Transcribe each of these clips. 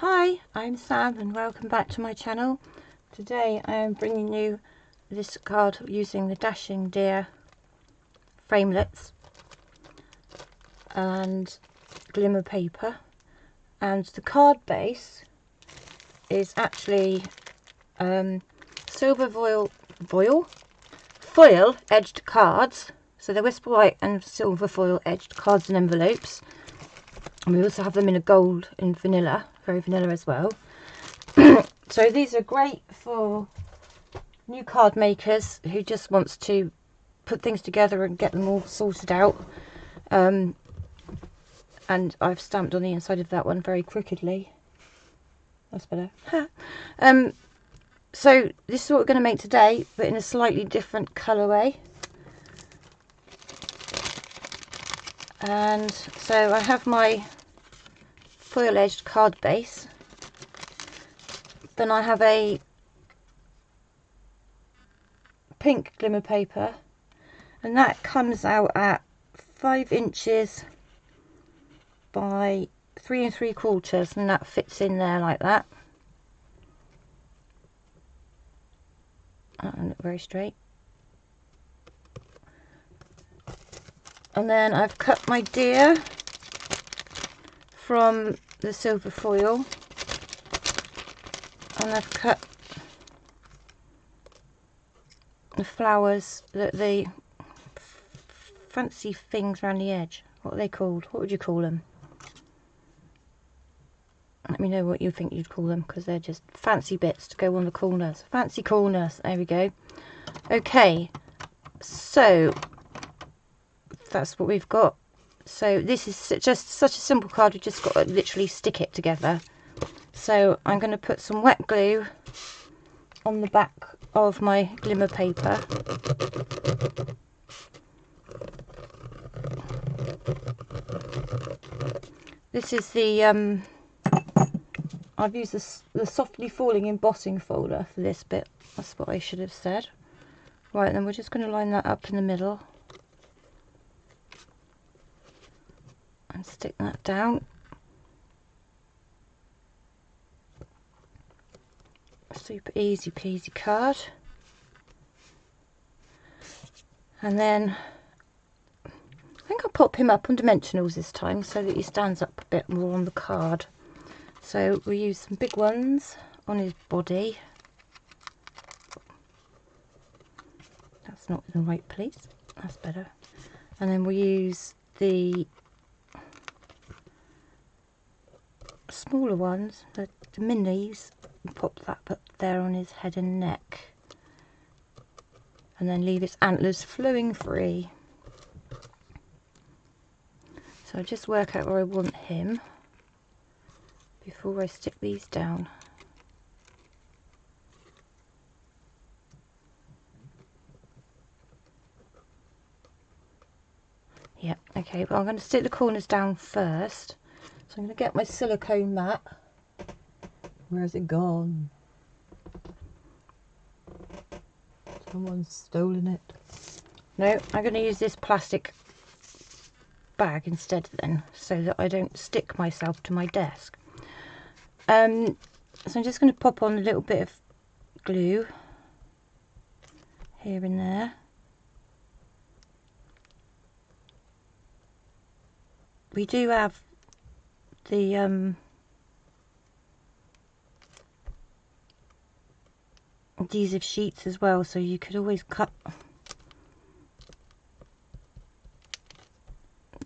Hi, I'm Sam and welcome back to my channel. Today I am bringing you this card using the Dashing Deer framelits and glimmer paper, and the card base is actually silver foil edged cards. So they're whisper white and silver foil edged cards and envelopes, and we also have them in a gold and vanilla, very vanilla as well. So these are great for new card makers who just wants to put things together and get them all sorted out. And I've stamped on the inside of that one very crookedly. That's better. So this is what we're going to make today, but in a slightly different colourway. And so I have my foil edged card base, then I have a pink glimmer paper, and that comes out at 5 inches by 3 3/4, and that fits in there like that. That doesn't look very straight. And then I've cut my deer from the silver foil, and I've cut the flowers, the fancy things around the edge. What are they called? What would you call them? Let me know what you think you'd call them, because they're just fancy bits to go on the corners. Fancy corners. There we go. Okay, so that's what we've got. So this is just such a simple card, we've just got to literally stick it together. So I'm going to put some wet glue on the back of my glimmer paper. This is the I've used the softly falling embossing folder for this bit. That's what I should have said. Right, then we're just going to line that up in the middle and stick that down. Super easy peasy card. And then I think I'll pop him up on dimensionals this time so that he stands up a bit more on the card. So we'll use some big ones on his body. That's not in the right place. That's better. And then we'll use the smaller ones, the minis, and pop that up there on his head and neck. And then leave its antlers flowing free. So I'll just work out where I want him before I stick these down. Yep, okay, well I'm going to stick the corners down first. So I'm going to get my silicone mat. Where's it gone? Someone's stolen it. No, I'm going to use this plastic bag instead then, so that I don't stick myself to my desk. So I'm just going to pop on a little bit of glue here and there. We do have the adhesive sheets as well, so you could always cut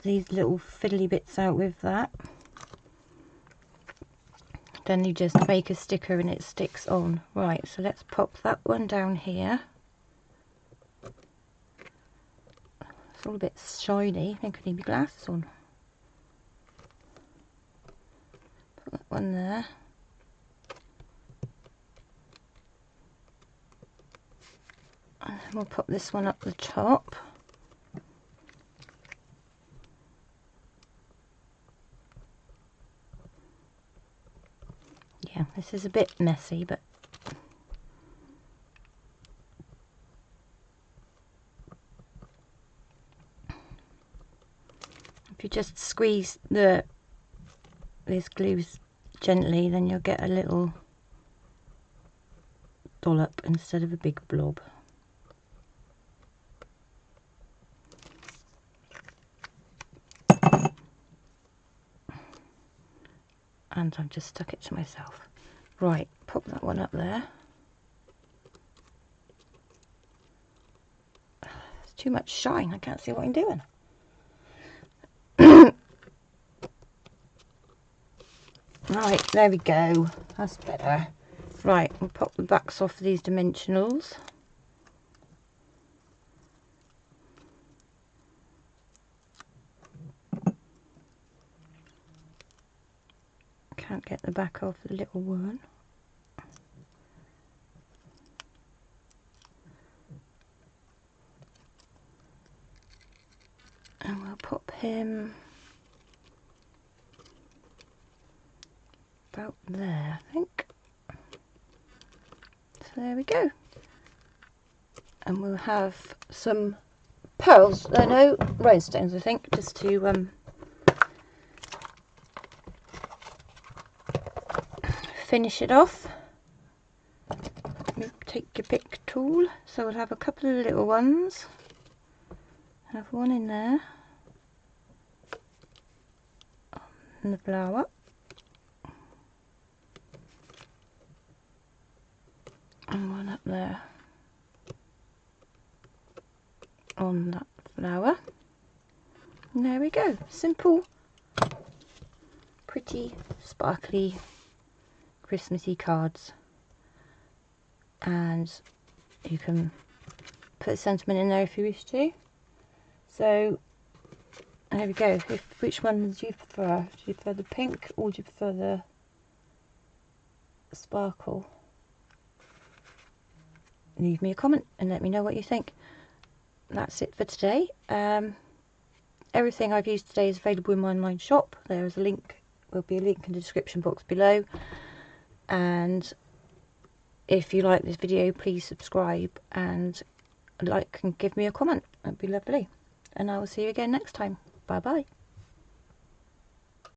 these little fiddly bits out with that. Then you just make a sticker and it sticks on. Right, so let's pop that one down here. It's all a bit shiny. I think I need my glasses on. Put that one there. And then we'll pop this one up the top. Yeah, this is a bit messy, but if you just squeeze this glue gently, then you'll get a little dollop instead of a big blob. And I've just stuck it to myself. Right, pop that one up there. It's too much shine, I can't see what I'm doing. Right, there we go. That's better. Right, we'll pop the backs off these dimensionals. Can't get the back off the little one. And we'll pop him about there, I think. So there we go. And we'll have some pearls, no, rhinestones, I think, just to finish it off. Take your pick tool. So we'll have a couple of little ones. Have one in there. And the flower. And one up there. On that flower. And there we go. Simple, pretty, sparkly, Christmassy cards. And you can put a sentiment in there if you wish to. So there we go. Which one do you prefer? Do you prefer the pink or do you prefer the sparkle? Leave me a comment and let me know what you think. That's it for today. Everything I've used today is available in my online shop. There is a link, will be a link in the description box below. And if you like this video, please subscribe and like and give me a comment. That'd be lovely. And I will see you again next time. Bye bye.